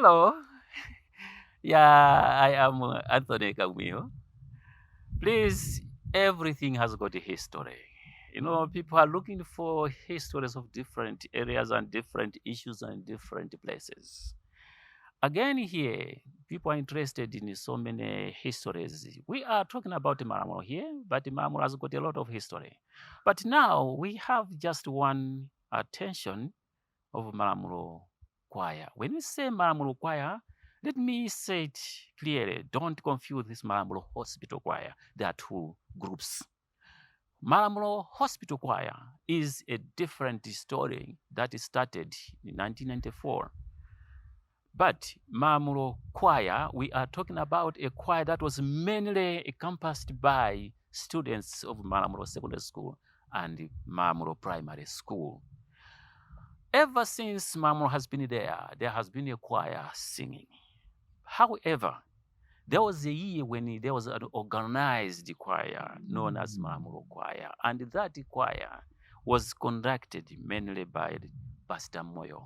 Hello. Yeah, I am Anthony Kagmio. Please, everything has got a history. People are looking for histories of different areas and different issues and different places. Again, here, people are interested in so many histories. We are talking about Maramuro here, but Maramuro has got a lot of history. But now we have just one attention of Maramuro Choir. When we say Maramuro Choir, let me say it clearly. Don't confuse this Maramuro Hospital Choir. There are two groups. Maramuro Hospital Choir is a different story that started in 1994. But Maramuro Choir, we are talking about a choir that was mainly encompassed by students of Maramuro Secondary School and Maramuro Primary School. Ever since Maramuro has been there has been a choir singing. However, there was a year when there was an organized choir known as Maramuro Choir, and that choir was conducted mainly by Pastor Moyo.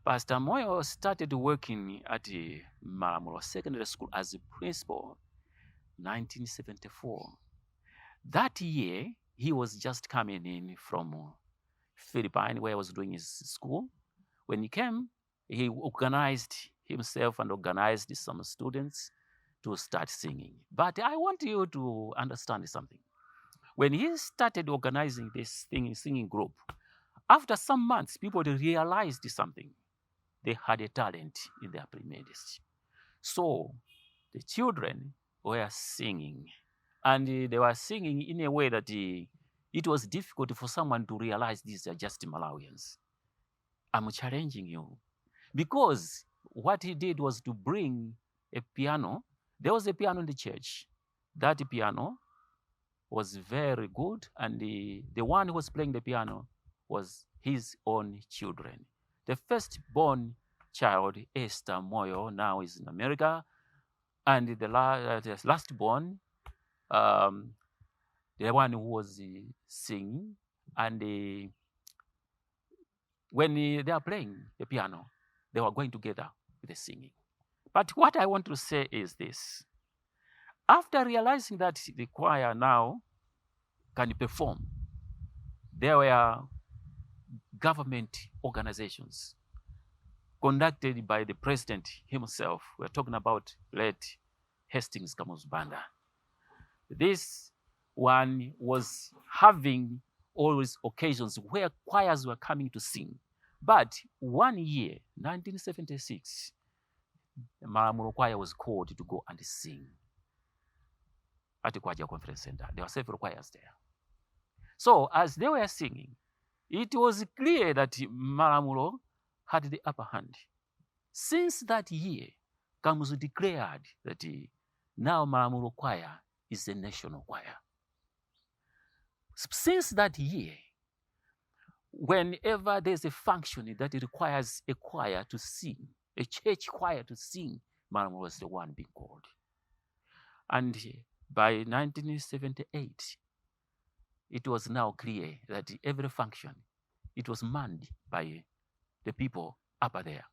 Pastor Moyo started working at the Maramuro Secondary School as a principal in 1974. That year, he was just coming in from Philippines, where he was doing his school. When he came, he organized himself and organized some students to start singing. But I want you to understand something. When he started organizing this singing group, after some months, people realized something. They had a talent in their midst. So the children were singing, and they were singing in a way that it was difficult for someone to realize these are just Malawians. I'm challenging you. Because what he did was to bring a piano. There was a piano in the church. That piano was very good, and the one who was playing the piano was his own children. The firstborn child, Esther Moyo, now is in America, and the lastborn, the one who was singing, and when they are playing the piano, they were going together with the singing. But what I want to say is this. After realizing that the choir now can perform, there were government organizations conducted by the president himself. We're talking about late Hastings Kamuzu Banda. This one was having always occasions where choirs were coming to sing. But one year, 1976, the Maramuro Choir was called to go and sing at the Kwaja Conference Center. There were several choirs there. So as they were singing, it was clear that Maramuro had the upper hand. Since that year, Kamuzu declared that now Maramuro Choir is a national choir. Since that year, whenever there's a function that requires a choir to sing, a church choir to sing, Maramuro was the one being called. And by 1978, it was now clear that every function, it was manned by the people up there.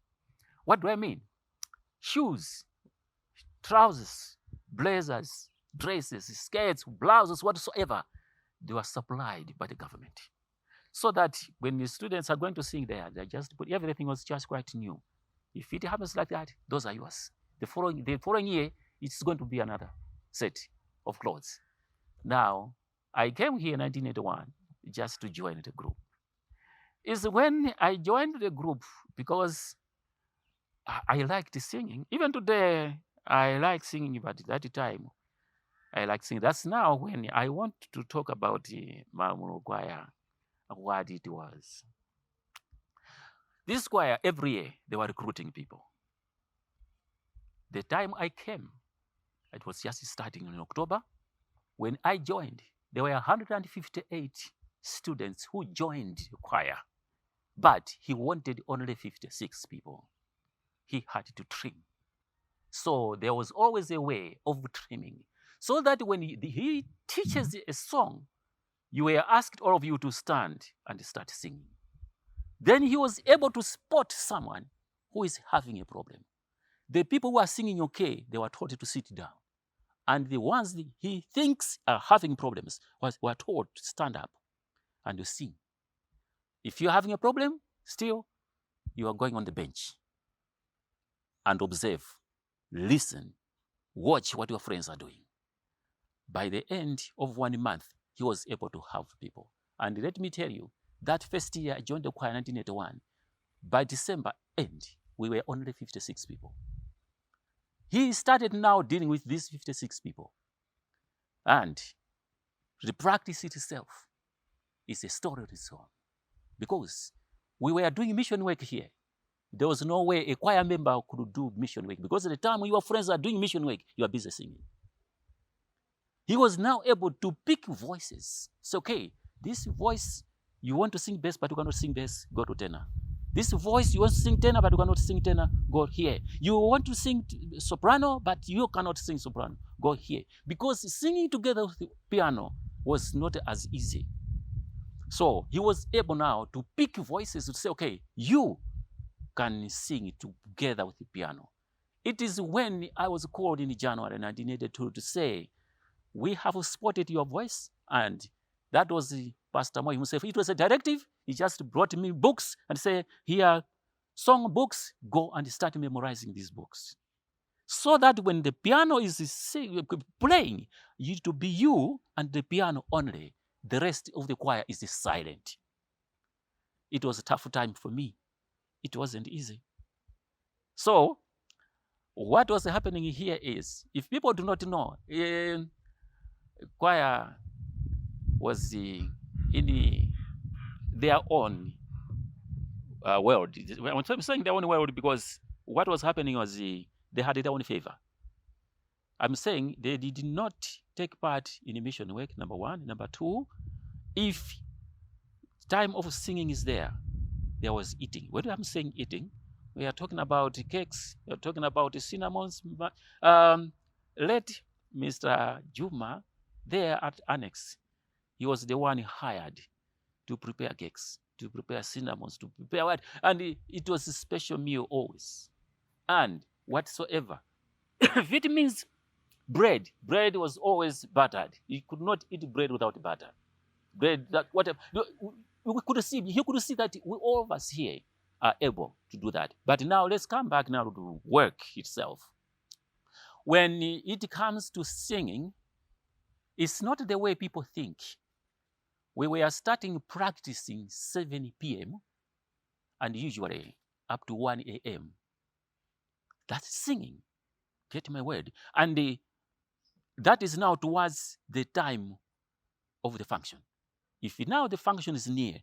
What do I mean? Shoes, trousers, blazers, dresses, skirts, blouses, whatsoever, they were supplied by the government. So that when the students are going to sing there, they just put everything was just quite new. If it happens like that, those are yours. The following year, it's going to be another set of clothes. Now, I came here in 1981 just to join the group. It's when I joined the group because I liked singing. Even today, I like singing, but at that time, I like singing. That's now when I want to talk about the Maramuro Choir, what it was. This choir, every year, they were recruiting people. The time I came, it was just starting in October. When I joined, there were 158 students who joined the choir, but he wanted only 56 people. He had to trim. So there was always a way of trimming, so that when he teaches a song, you were asked, all of you, to stand and start singing. Then he was able to spot someone who is having a problem. The people who are singing okay, they were told to sit down. And the ones he thinks are having problems were told to stand up and to sing. If you're having a problem, still, you are going on the bench and observe, listen, watch what your friends are doing. By the end of 1 month, he was able to help people. And let me tell you, that first year I joined the choir in 1981, by December end, we were only 56 people. He started now dealing with these 56 people. And the practice itself is a story of its own. Because we were doing mission work here. There was no way a choir member could do mission work. Because at the time your friends are doing mission work, you are busy singing. He was now able to pick voices. It's okay. This voice, you want to sing bass, but you cannot sing bass, go to tenor. This voice, you want to sing tenor, but you cannot sing tenor, go here. You want to sing soprano, but you cannot sing soprano, go here. Because singing together with the piano was not as easy. So he was able now to pick voices to say, okay, you can sing together with the piano. It is when I was called in January 1982 to say, we have spotted your voice, and that was Pastor Moy himself. It was a directive. He just brought me books and said, here, song books, go and start memorizing these books. So that when the piano is playing, it to be you and the piano only. The rest of the choir is silent. It was a tough time for me. It wasn't easy. So, what was happening here is, if people do not know, choir was in their own world. I'm saying their own world because what was happening was they had their own favor. I'm saying they did not take part in mission work, number one. Number two, if time of singing is there was eating. When I'm saying eating, we are talking about cakes, we are talking about cinnamons. Let Mr. Juma there at Annex, he was the one hired to prepare cakes, to prepare cinnamons, to prepare what? And it was a special meal always. And whatsoever. If it means bread was always buttered. You could not eat bread without butter. Bread, that whatever. He could see that all of us here are able to do that. But now let's come back now to work itself. When it comes to singing, it's not the way people think. We were starting practicing 7 p.m. and usually up to 1 a.m. That's singing. Get my word. And that is now towards the time of the function. If now the function is near,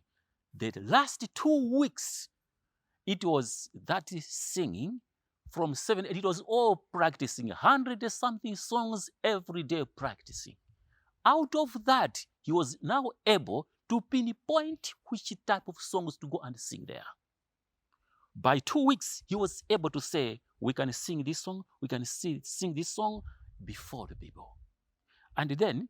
the last 2 weeks, it was that singing from 7, it was all practicing, 100-something songs every day practicing. Out of that, he was now able to pinpoint which type of songs to go and sing there. By 2 weeks, he was able to say, we can sing this song, we can sing this song before the people. And then,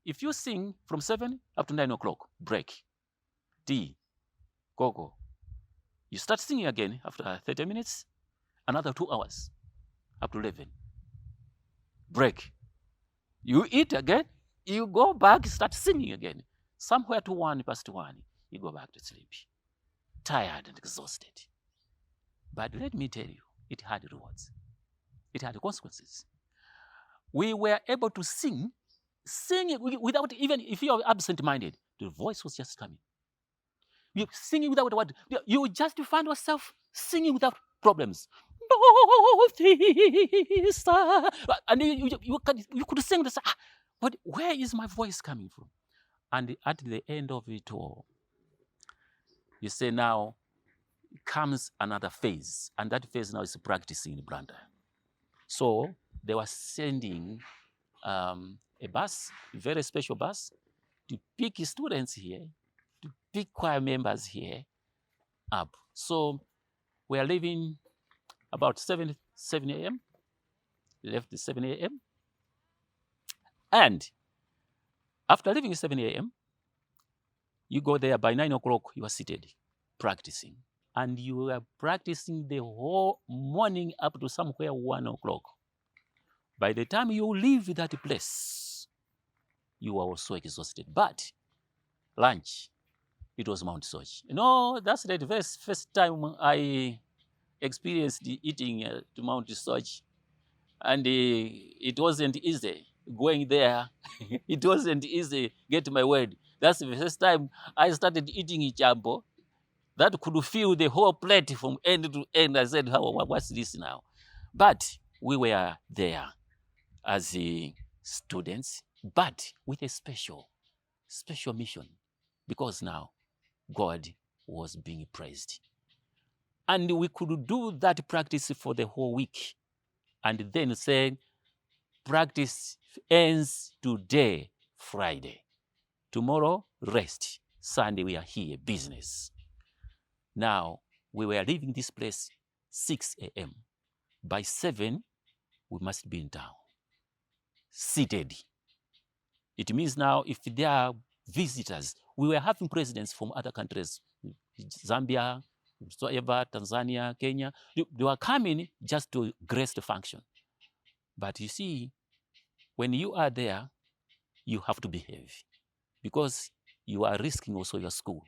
if you sing from 7 up to 9 o'clock, break, tea, cocoa. You start singing again after 30 minutes, another 2 hours, up to 11. Break. You eat again, you go back, start singing again. Somewhere to 1 past 1, you go back to sleep. Tired and exhausted. But let me tell you, it had rewards. It had consequences. We were able to sing without, even if you are absent-minded, the voice was just coming. You're singing without what? You just find yourself singing without problems. And you could sing this. But where is my voice coming from? And at the end of it all, you say now comes another phase. And that phase now is practicing in Branda. So they were sending a bus, a very special bus, to pick students here, to pick choir members here up. So we are leaving about 7 a.m. Left at 7 a.m. And after leaving at 7 a.m., you go there by 9 o'clock, you are seated, practicing. and you were practicing the whole morning up to somewhere 1 o'clock. By the time you leave that place, you are also exhausted. But lunch, it was Mount Soch. That's the first time I experienced eating to Mount Soch. And it wasn't easy going there. It wasn't easy, get my word. That's the first time I started eating jambo that could fill the whole plate from end to end. I said, what's this now? But we were there as students, but with a special mission, because now God was being praised. And we could do that practice for the whole week, and then say, practice ends today, Friday. Tomorrow, rest. Sunday, we are here, business. Now, we were leaving this place 6 a.m. By 7, we must be in town, seated. It means now, if there are visitors, we were having presidents from other countries, Zambia, whatsoever, Tanzania, Kenya. They were coming just to grace the function. But you see, when you are there, you have to behave, because you are risking also your school.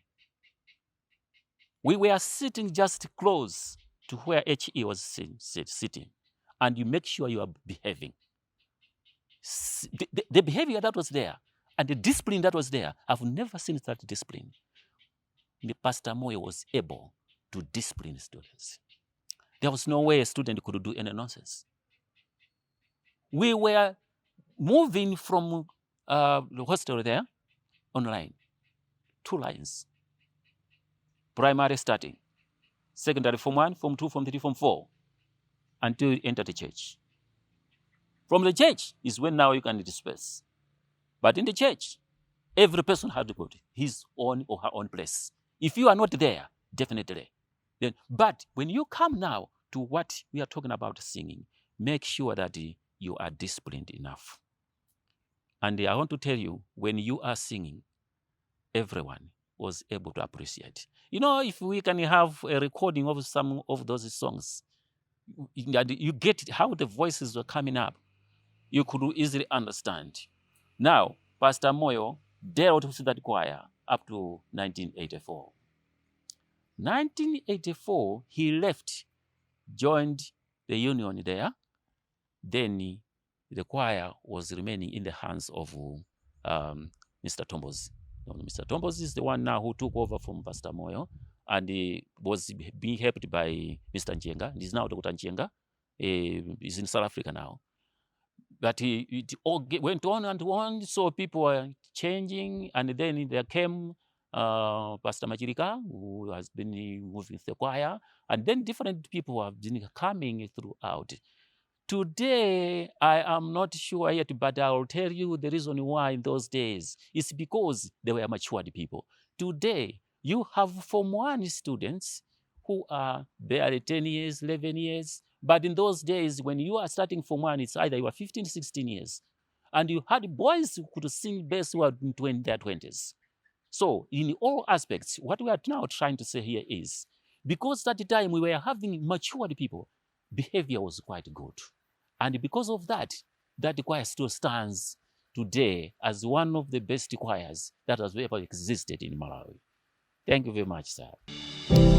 We were sitting just close to where HE was sitting, and you make sure you are behaving. The behavior that was there and the discipline that was there, I've never seen that discipline. Pastor Moyo was able to discipline students. There was no way a student could do any nonsense. We were moving from the hostel there online, 2 lines. Primary starting, secondary Form 1, Form 2, Form 3, Form 4, until you enter the church. From the church is when now you can disperse. But in the church, every person had to go to his own or her own place. If you are not there, definitely. But when you come now to what we are talking about singing, make sure that you are disciplined enough. And I want to tell you, when you are singing, everyone was able to appreciate. If we can have a recording of some of those songs, you get how the voices were coming up, you could easily understand. Now, Pastor Moyo dealt with that choir up to 1984. 1984, he left, joined the union there. Then the choir was remaining in the hands of Mr. Tombozi. Mr. Tombozi is the one now who took over from Pastor Moyo, and he was being helped by Mr. Njenga. He's now Dr. Njenga. He's in South Africa now. But it all went on and on, so people were changing, and then there came Pastor Majirika, who has been moving the choir, and then different people have been coming throughout. Today, I am not sure yet, but I will tell you the reason why in those days. It's because they were matured people. Today, you have Form 1 students who are barely 10 years, 11 years. But in those days, when you are starting Form 1, it's either you are 15, 16 years. And you had boys who could sing bass who were in their 20s. So in all aspects, what we are now trying to say here is, because at the time we were having matured people, behavior was quite good. And because of that, that choir still stands today as one of the best choirs that has ever existed in Malawi. Thank you very much, sir.